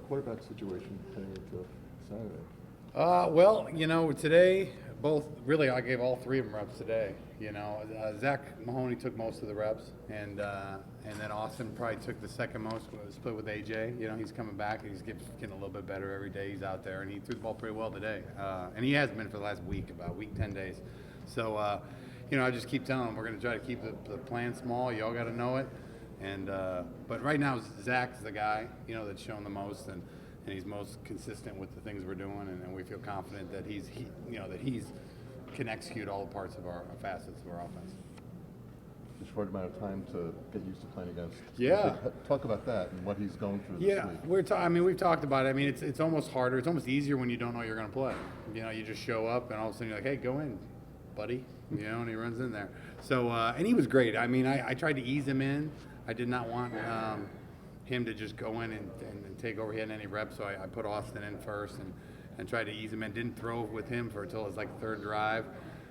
quarterback situation heading into Saturday? Well, today, I gave all three of them reps today. Zach Mahoney took most of the reps, and then Austin probably took the second most, split with AJ. He's coming back, and he's getting a little bit better every day he's out there, and he threw the ball pretty well today. And he has been for the last week, about week, 10 days. So, I just keep telling him we're going to try to keep the plan small. Y'all got to know it. And but right now, Zach's the guy, that's shown the most, and he's most consistent with the things we're doing, and we feel confident that he can execute all the parts of our facets of our offense. A short amount of time to get used to playing against. Yeah. Talk about that and what he's going through this week. We've talked about it. It's almost harder. It's almost easier when you don't know you're going to play. You just show up, and all of a sudden you're like, hey, go in, buddy. And he runs in there. So, and he was great. I tried to ease him in. I did not want him to just go in and take over. He hadn't any reps, so I put Austin in first and tried to ease him in. Didn't throw with him until it was like the third drive.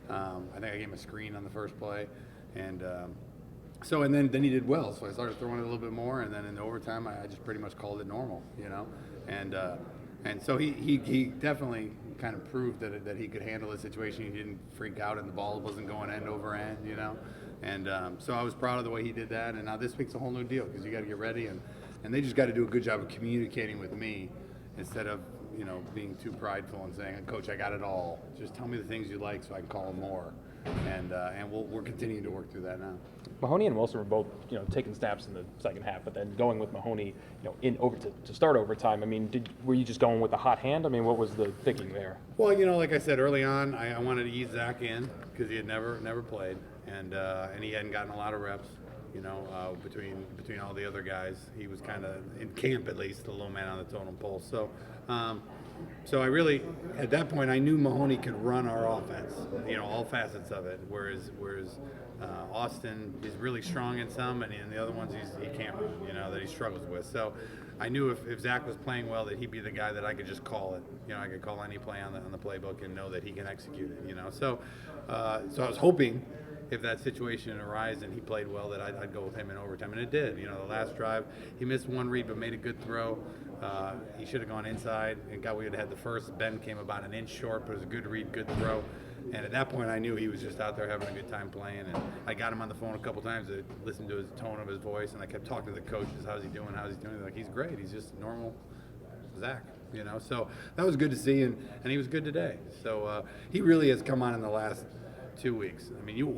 I think I gave him a screen on the first play, and then he did well. So I started throwing it a little bit more, and then in the overtime I just pretty much called it normal, and so he definitely kind of proved that he could handle the situation. He didn't freak out, and the ball wasn't going end over end, And so I was proud of the way he did that. And now this week's a whole new deal because you got to get ready, and they just got to do a good job of communicating with me instead of being too prideful and saying, Coach, I got it all. Just tell me the things you like so I can call them more. And we're continuing to work through that now. Mahoney and Wilson were both taking snaps in the second half, but then going with Mahoney to start overtime. Were you just going with a hot hand? What was the thinking there? Well, like I said early on, I wanted to ease Zach in because he had never played, and he hadn't gotten a lot of reps. Between all the other guys, he was kind of in camp at least the low man on the totem pole. So I really, at that point, I knew Mahoney could run our offense, all facets of it. Whereas Austin is really strong in some, and in the other ones he can't run, that he struggles with. So I knew if Zach was playing well, that he'd be the guy that I could just call it. I could call any play on the playbook and know that he can execute it. So I was hoping if that situation arises and he played well, that I'd go with him in overtime, and it did. The last drive, he missed one read but made a good throw. He should have gone inside and we would have had the first. Ben came about an inch short, but it was a good read, good throw. And at that point, I knew he was just out there having a good time playing. And I got him on the phone a couple times to listen to his tone of his voice, and I kept talking to the coaches, how's he doing? They're like, he's great. He's just normal Zach. So that was good to see, and he was good today. So he really has come on in the last 2 weeks.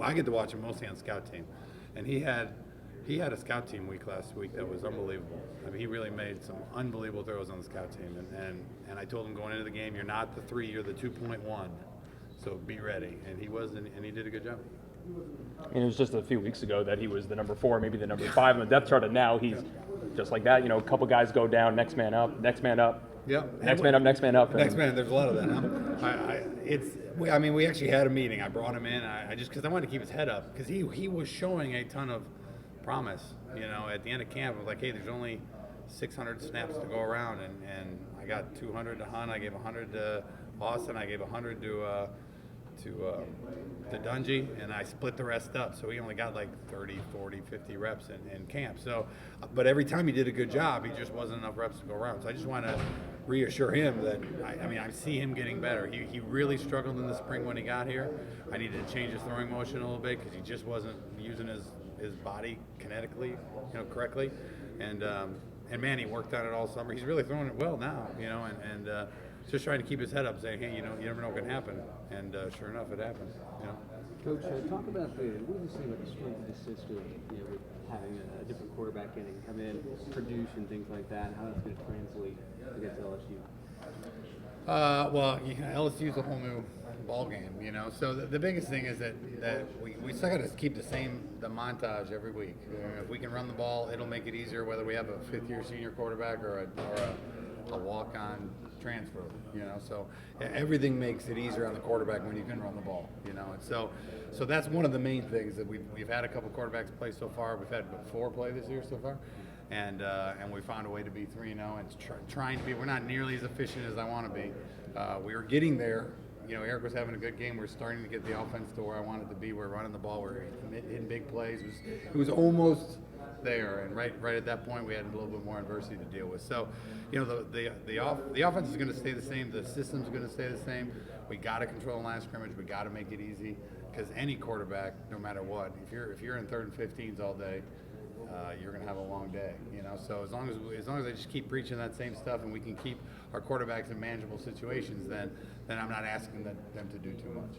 I get to watch him mostly on scout team, and he had a scout team week last week that was unbelievable. He really made some unbelievable throws on the scout team, and I told him going into the game, you're not the 3, you're the 2.1, so be ready. And he was, and he did a good job. It was just a few weeks ago that he was the number 4, maybe the number 5 on the depth chart, and now he's just like that. A couple guys go down, next man up, next man up. Yep. Next man up, next man up. Next man, there's a lot of that. We actually had a meeting. I brought him in. Because I wanted to keep his head up because he was showing a ton of promise. At the end of camp, I was like, hey, there's only 600 snaps to go around, and I got 200 to Hunt. I gave 100 to Austin. I gave 100 to Dungy, and I split the rest up. So he only got like 30, 40, 50 reps in camp. So, but every time he did a good job, he just wasn't enough reps to go around. So I just want to reassure him that, I see him getting better. He really struggled in the spring when he got here. I needed to change his throwing motion a little bit because he just wasn't using his body kinetically, correctly. And man, he worked on it all summer. He's really throwing it well now, and just trying to keep his head up, saying, hey, you never know what can happen. And sure enough, it happened. Coach, talk about what do you say about the strength of the system, with having a different quarterback in and come in, produce and things like that, and how that's going to translate against LSU? LSU's a whole new ball game, So the biggest thing is that we still got to keep the montage every week. If we can run the ball, it'll make it easier whether we have a fifth-year senior quarterback or a walk-on transfer, So everything makes it easier on the quarterback when you can run the ball, And so that's one of the main things that we've had a couple quarterbacks play so far. We've had 4 play this year so far. And we found a way to be 3-0 and trying to be. We're not nearly as efficient as I want to be. We were getting there. Eric was having a good game. We're starting to get the offense to where I wanted to be. We're running the ball. We're hitting big plays. It was almost there, and right at that point, we had a little bit more adversity to deal with. So, you know, the offense is going to stay the same. The system's going to stay the same. We got to control the line of scrimmage. We got to make it easy, because any quarterback, no matter what, if you're in 3rd and 15s all day, you're going to have a long day, you know. So as long as I just keep preaching that same stuff, and we can keep our quarterbacks in manageable situations, then I'm not asking them to do too much.